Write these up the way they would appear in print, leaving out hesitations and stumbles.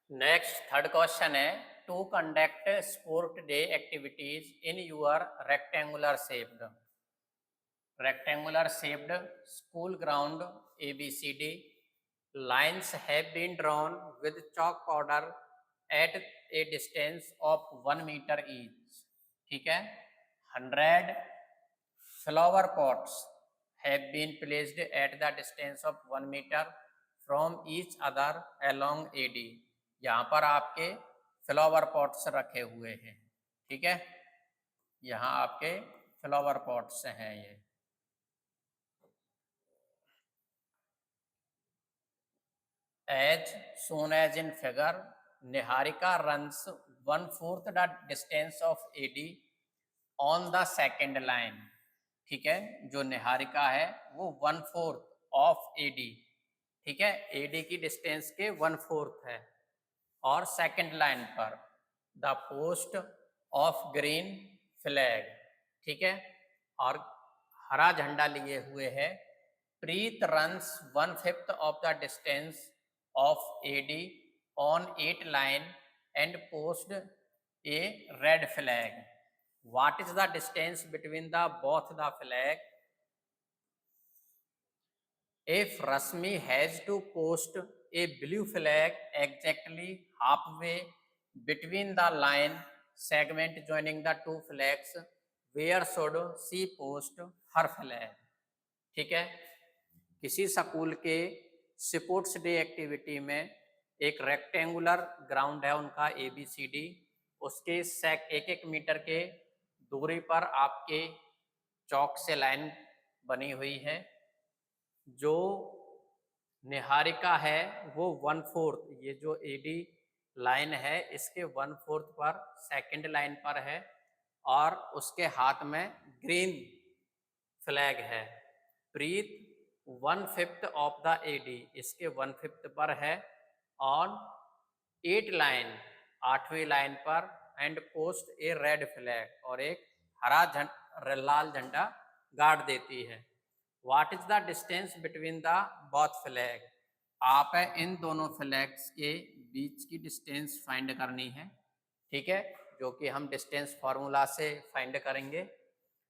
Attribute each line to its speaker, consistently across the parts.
Speaker 1: Next third question है to conduct sport day activities in your rectangular shaped school ground ABCD lines have been drawn with chalk powder at a distance of 1 meter each. ठीक है, 100 flower pots have been placed at the distance of 1 meter from each other along AD. यहाँ पर आपके flower pots रखे हुए हैं, ठीक है, यहाँ आपके फ्लावर पॉट्स हैं ये। As shown as in figure, Niharika runs 1/4 the distance of AD on the second line. ठीक है, जो निहारिका है वो 1/4 ऑफ AD, ठीक है, AD की डिस्टेंस के 1/4 है। और सेकंड लाइन पर the post of green flag, ठीक है, और हरा झंडा लिए हुए है। Preet runs 1/5 of the distance of AD on 8 line and post a red flag. What is the distance between the both the flag? If Rasmi has to post a blue flag exactly halfway between the line segment joining the two flags, where should she post her flag? ठीक है, किसी school के sports day activity में एक rectangular ground है उनका ABCD, उसके एक एक मीटर के दूरी पर आपके चौक से लाइन बनी हुई है। जो निहारिका है वो 1/4, ये जो AD लाइन है इसके 1/4 पर सेकंड लाइन पर है और उसके हाथ में ग्रीन फ्लैग है। प्रीत 1/5 ऑफ द AD इसके 1/5 पर है ऑन 8 लाइन 8वीं लाइन पर and post A red flag, और एक लाल झंडा गाड़ देती है। What is the distance between the both flag? आप इन दोनों फ्लैग्स के बीच की डिस्टेंस फाइंड करनी है, ठीक है, जो कि हम डिस्टेंस फॉर्मूला से फाइंड करेंगे।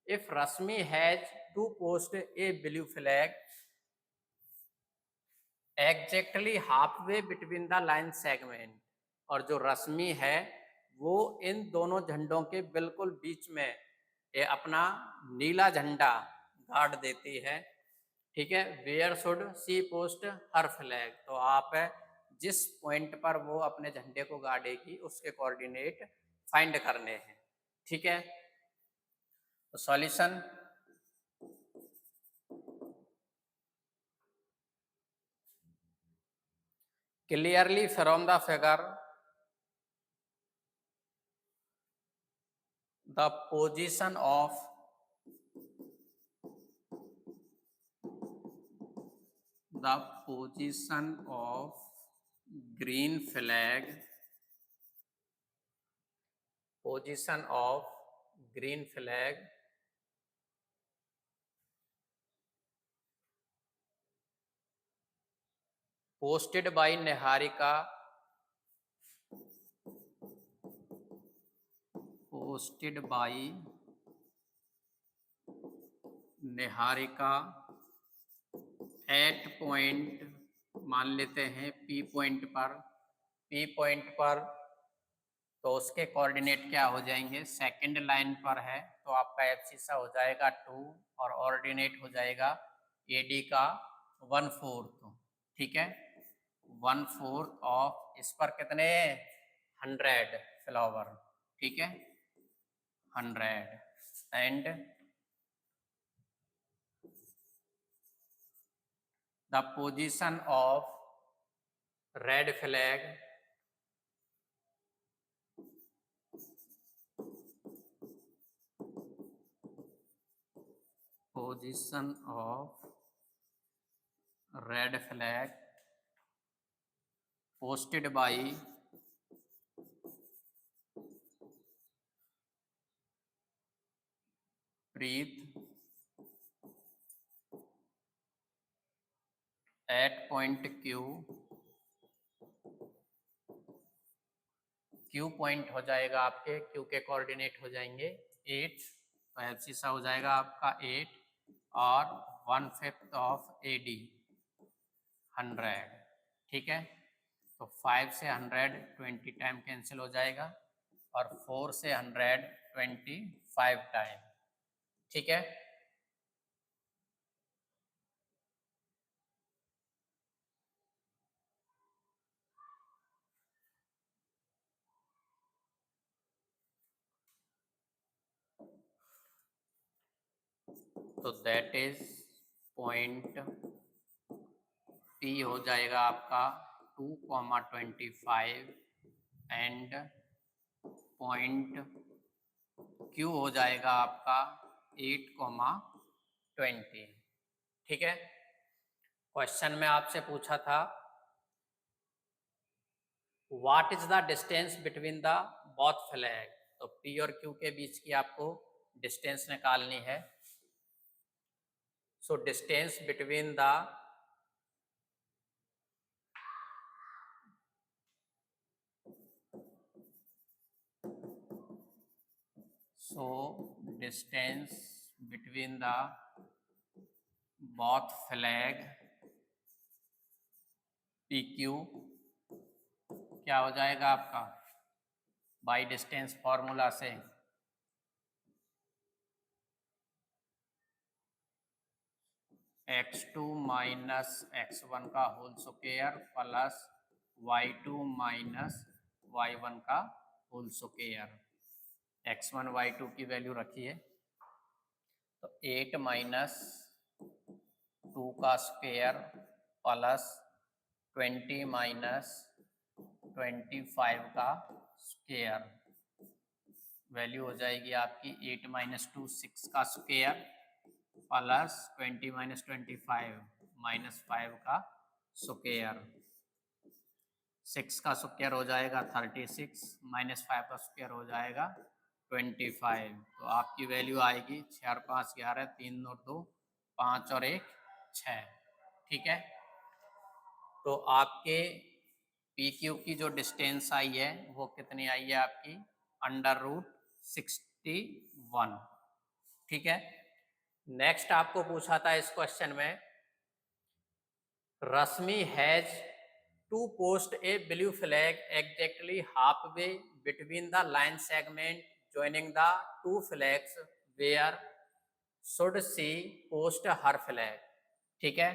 Speaker 1: If Rashmi has to post a blue flag exactly halfway between the line segment, और जो रश्मि है वो इन दोनों झंडों के बिल्कुल बीच में ये अपना नीला झंडा गाड़ देती है, ठीक है। Where should she post her flag, तो आप जिस पॉइंट पर वो अपने झंडे को गाड़ेगी उसके कोऑर्डिनेट फाइंड करने हैं, ठीक है। तो solution, clearly from the figure the position of green flag, posted by Niharika, at point, मान लेते हैं P पॉइंट पर, तो उसके कोऑर्डिनेट क्या हो जाएंगे, सेकंड लाइन पर है तो आपका एब्सिसा हो जाएगा 2 और ऑर्डिनेट हो जाएगा AD का 1/4, ठीक है, 1/4 ऑफ, इस पर कितने 100 फ्लावर, ठीक है, 100 and the position of red flag, posted by Preet at point Q Q point हो जाएगा आपके, क्यू के कोऑर्डिनेट हो जाएंगे 8, तो एब्सिसा हो जाएगा आपका 8 और 1/5 ऑफ AD 100, ठीक है। तो 5 से 100 20 टाइम कैंसिल हो जाएगा और 4 से 100 25 टाइम, ठीक है। तो दैट इज पॉइंट P हो जाएगा आपका 2,25 एंड पॉइंट Q हो जाएगा आपका 8,20, ठीक है। क्वेश्चन में आपसे पूछा था what is the distance between the both flag, तो P और Q के बीच की आपको डिस्टेंस निकालनी है। So distance between the both flag PQ क्या हो जाएगा आपका बाई डिस्टेंस फॉर्मूला से x2 माइनस x1 का whole square plus y2 minus y1 का होल स्क्वायर। x1 y2 की वैल्यू रखिए, तो 8 माइनस 2 का स्क्वायर प्लस 20 माइनस 25 का स्क्वायर, वैल्यू हो जाएगी आपकी 8 माइनस 2 6 का स्क्वायर प्लस 20 माइनस 25 माइनस 5 का स्क्वायर। 6 का स्क्वायर हो जाएगा 36 माइनस 5 का स्क्वायर हो जाएगा 25। तो आपकी वैल्यू आएगी 6 और 5 11, 3 और 2 5 और 1 6, ठीक है। तो आपके PQ की जो डिस्टेंस आई है वो कितनी आई है आपकी √61, ठीक है। नेक्स्ट आपको पूछा था इस क्वेश्चन में Rashmi has to post a blue flag exactly half way between the line segment joining the two flags where should she post her flag, ठीक है।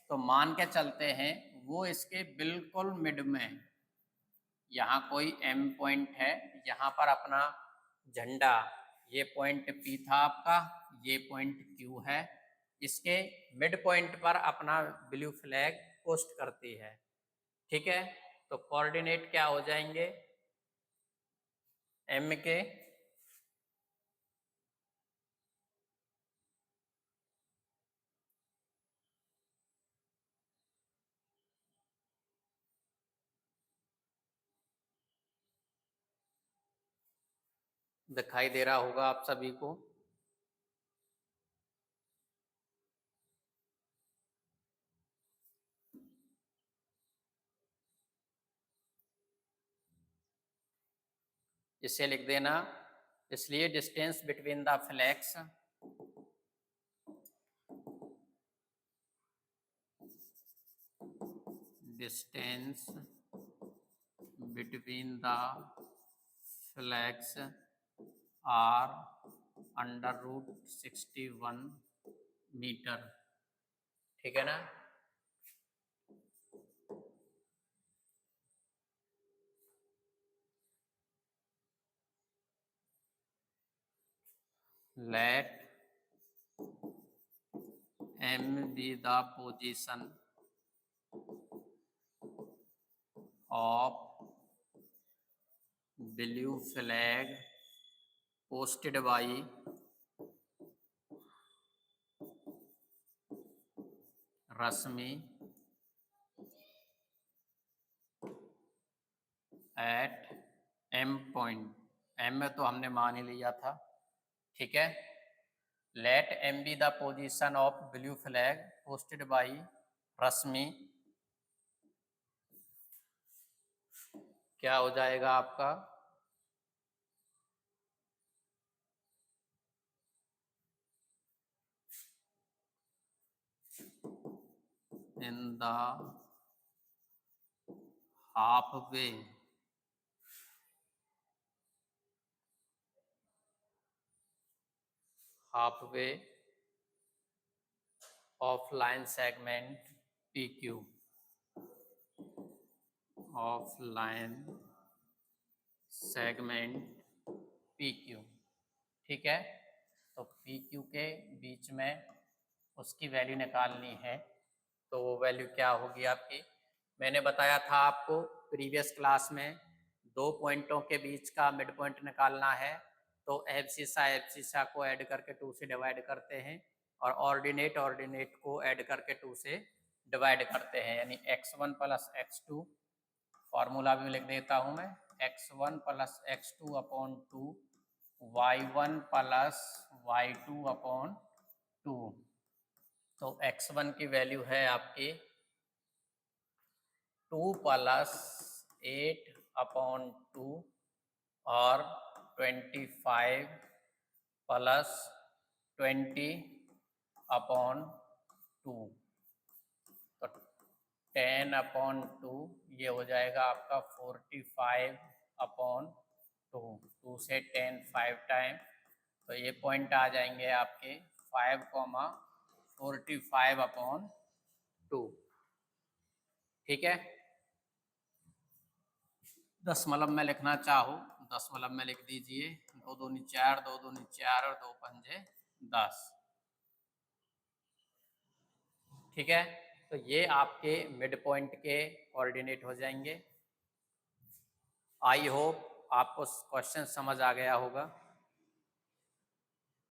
Speaker 1: तो मान के चलते हैं वो इसके बिल्कुल मिड में, यहाँ कोई M पॉइंट है, यहाँ पर अपना झंडा, ये पॉइंट P था आपका, ये पॉइंट Q है, इसके मिड पॉइंट पर अपना ब्लू फ्लैग पोस्ट करती है, ठीक है। तो कोऑर्डिनेट क्या हो जाएंगे M के, दिखाई दे रहा होगा आप सभी को। इसे लिख देना, इसलिए distance between the flags distance between the flags are √61 metre, ठीक है ना। Let M be the position of blue flag posted by Rashmi at M point। M में तो हमने मान ही लिया था, ठीक है। Let M be the position of blue flag posted by Rashmi, क्या हो जाएगा आपका in the halfway of line segment PQ, of line segment PQ। ठीक है, तो PQ के बीच में उसकी वैल्यू निकालनी है। तो वो वैल्यू क्या होगी आपकी, मैंने बताया था आपको प्रीवियस क्लास में, दो पॉइंटों के बीच का मिड पॉइंट निकालना है तो एब्सिसा को ऐड करके 2 से डिवाइड करते हैं और ऑर्डिनेट को ऐड करके 2 से डिवाइड करते हैं, यानी x1 प्लस x2, फॉर्मूला भी लिख देता हूं मैं, x1 plus x2 upon 2, y1 plus y2 upon 2। तो x1 की वैल्यू है आपकी 2 प्लस 8 अपॉन 2 और 25 प्लस 20 अपॉन 2, तो 10 अपॉन 2 ये हो जाएगा आपका 45 अपॉन 2, 2 से 10 5 टाइम, तो ये पॉइंट आ जाएंगे आपके 5,45 अपॉन 2। ठीक है, दशमलव में लिखना चाहो दशमलव में लिख दीजिए, 2 दूनी 4, 2 दूनी 4 और 2 पंजे 10। ठीक है, तो ये आपके मिड पॉइंट के कोऑर्डिनेट हो जाएंगे। आई होप आपको क्वेश्चन समझ आ गया होगा।